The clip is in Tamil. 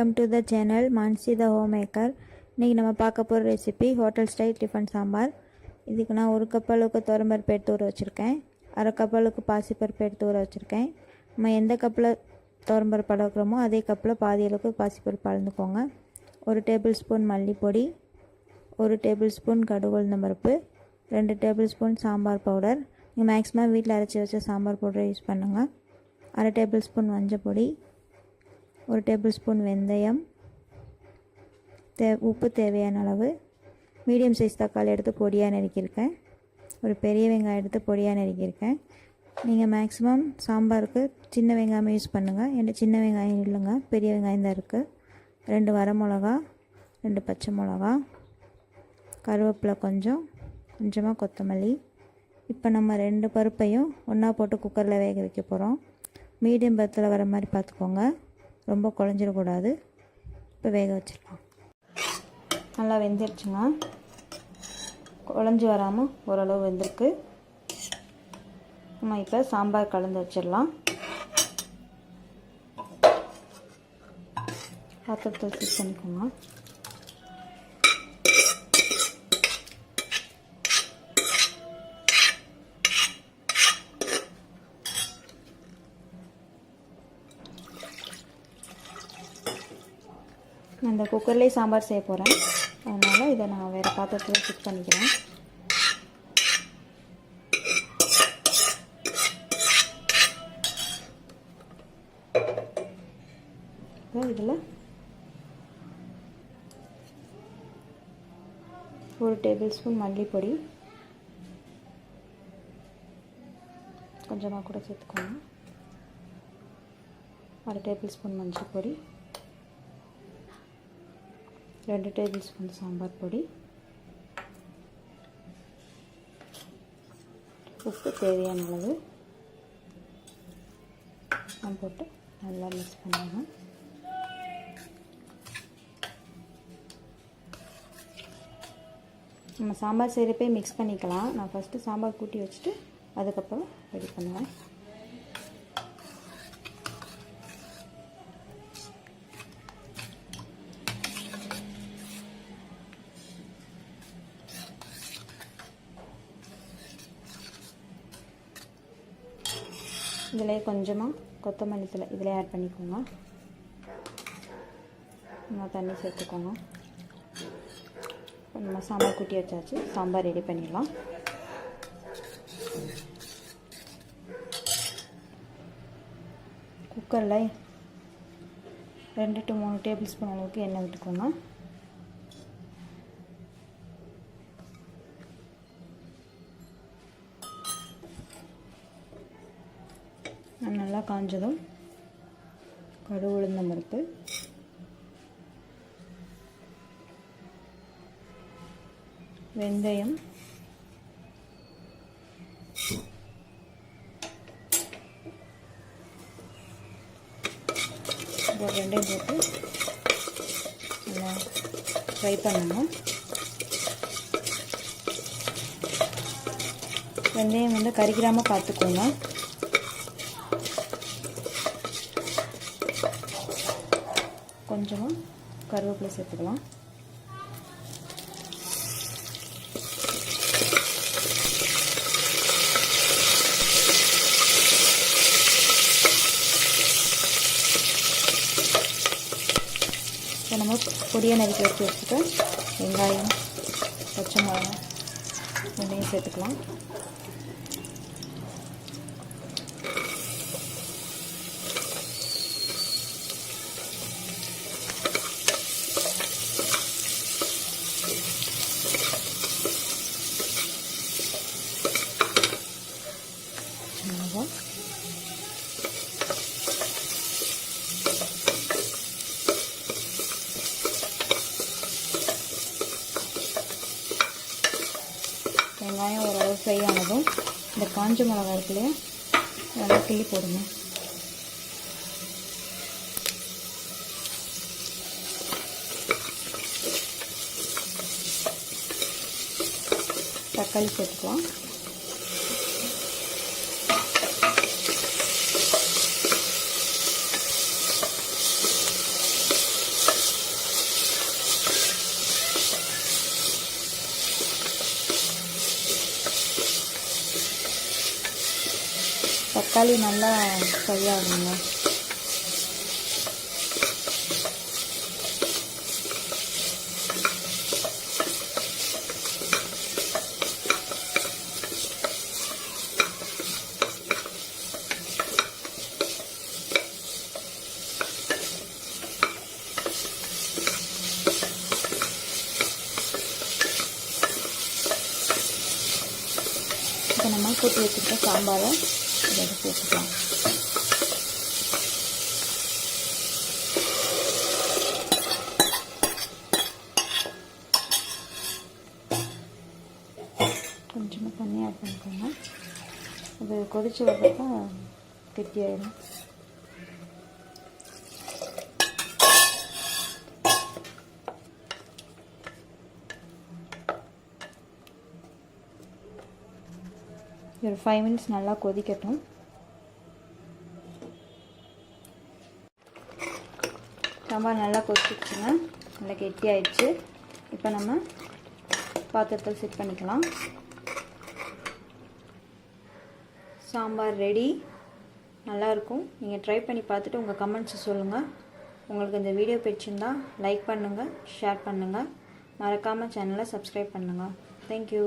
Welcome to the channel Mansi the Homemaker. இன்னைக்கு நம்ம பார்க்க போற recipe hotel style tiffin sambar. இதுக்கு நான் 1 கப் அளவுக்கு துவரம்பருப்பு எடுத்து ஊற வச்சிருக்கேன். 1/2 கப் அளவுக்கு பாசிப்பருப்பு எடுத்து ஊற வச்சிருக்கேன். நம்ம எந்த கப்ல துவரம்பருப்பு அளக்குறோமோ அதே கப்ல பாதி அளவுக்கு பாசிப்பருப்பு அளந்துக்கோங்க. 1 டேபிள்ஸ்பூன் மல்லிப்பொடி, 1 டேபிள்ஸ்பூன் கடுகு உளுந்தம் பருப்பு, 2 டேபிள்ஸ்பூன் சாம்பார் பவுடர். நீங்கள் மேக்ஸிமம் வீட்டில் அரைச்சி வச்ச சாம்பார் பவுடரை யூஸ் பண்ணுங்கள். 1/2 டேபிள்ஸ்பூன் மஞ்சள் பொடி, 1 டேபிள்ஸ்பூன் வெந்தயம், உப்பு தேவையான அளவு, மீடியம் சைஸ் தக்காளி எடுத்து பொடியாக நறுக்கியிருக்கேன், ஒரு பெரிய வெங்காயம் எடுத்து பொடியாக நறுக்கியிருக்கேன். நீங்கள் மேக்ஸிமம் சாம்பாருக்கு சின்ன வெங்காயம் யூஸ் பண்ணுங்கள். என்கிட்ட சின்ன வெங்காயம் இல்லைங்க, பெரிய வெங்காயம் தான் இருக்குது. 2 வரமிளகா, 2 பச்சை மிளகா, கருவேப்பிலை கொஞ்சமாக கொத்தமல்லி. இப்போ நம்ம 2 பருப்பையும் ஒன்றா போட்டு குக்கரில் வேக வைக்க போகிறோம். மீடியம் பருத்தில் வர மாதிரி பார்த்துக்கோங்க, ரொம்ப குழஞ்சிடக்கூடாது. இப்போ வேக வச்சிடலாம். நல்லா வெந்துருச்சுங்க, குழஞ்சி வராமல் ஓரளவு வெந்திருக்கு. நம்ம இப்போ சாம்பார் கலந்து வச்சிடலாம். பாத்திரத்தை ஃபிக்ஸ் பண்ணிக்கோங்க. நான் இந்த குக்கர்லேயே சாம்பார் செய்ய போகிறேன், அதனால் இதை நான் வேறு பாத்திரத்தில் ஃபிக்ஸ் பண்ணிக்கிறேன். இதில் 1 டேபிள்ஸ்பூன் மல்லிப்பொடி, கொஞ்சமாக கூட சேர்த்துக்கோங்க. 1/2 டேபிள்ஸ்பூன் மஞ்சள் பொடி, 2 டேபிள்ஸ்பூன் சாம்பார் பொடி, உப்பு தேவையான அளவு போட்டு நல்லா மிக்ஸ் பண்ணுங்க. நம்ம சாம்பார் செய்கிறப்பே மிக்ஸ் பண்ணிக்கலாம். நான் ஃபஸ்ட்டு சாம்பார் கூட்டி வச்சுட்டு அதுக்கப்புறம் ரெடி பண்ணுவேன். இதில் கொஞ்சமாக கொத்தமல்லி தழை இதில் ஆட் பண்ணிக்கோங்க. நம்ம தண்ணி சேர்த்துக்கோங்க. நம்ம சாம்பார் கூட்டி வச்சாச்சு, சாம்பார் ரெடி பண்ணிடலாம். குக்கரில் 2 to 3 டேபிள் ஸ்பூன் அளவுக்கு எண்ணெய் விட்டுக்கோங்க. நல்லா காஞ்சதும் கடுகு உளுந்தம் பருப்பு, வெந்தயம், ரெண்டையும் போட்டு நல்லா ஃப்ரை பண்ணணும். வெந்தயம் வந்து கறிக்கிறாமல் பார்த்துக்கோங்க. கொஞ்சமாக கருவேப்பிலை சேர்த்துக்கலாம். இப்போ நம்ம பொடியை நறுக்கி வச்சு வச்சுட்டு வெங்காயம், பச்சை மிளகாய் ரெண்டையும் சேர்த்துக்கலாம். வெங்காயம் ஓரளவு ஃப்ரை ஆனதும் இந்த காஞ்ச மிளகாய் இருக்குல்லையா, நல்லா கிள்ளி போடுங்க. தக்காளி சேர்த்துக்கலாம். தக்காளி நல்லா ஃப்ரை ஆகணுங்க. இப்போ நம்ம கூட்டி வச்சுருக்க சாம்பாரை இதை சேர்த்துக்கலாம். கொஞ்சமாக தண்ணி ஆட் பண்ணிக்கோங்க. அது கொதிச்சு வர்றப்ப கெட்டியாயிடும். ஒரு 5 minutes நல்லா கொதிக்கட்டும். சாம்பார் நல்லா கொதிச்சிடுச்சுங்க, நல்லா கெட்டி ஆயிடுச்சு. இப்போ நம்ம பாத்திரத்தில் செட் பண்ணிக்கலாம். சாம்பார் ரெடி. நல்லாயிருக்கும். நீங்கள் ட்ரை பண்ணி பார்த்துட்டு உங்கள் கமெண்ட்ஸை சொல்லுங்கள். உங்களுக்கு இந்த வீடியோ பிடிச்சிருந்தா லைக் பண்ணுங்கள், ஷேர் பண்ணுங்கள். மறக்காமல் சேனலை சப்ஸ்கிரைப் பண்ணுங்கள். தேங்க்யூ.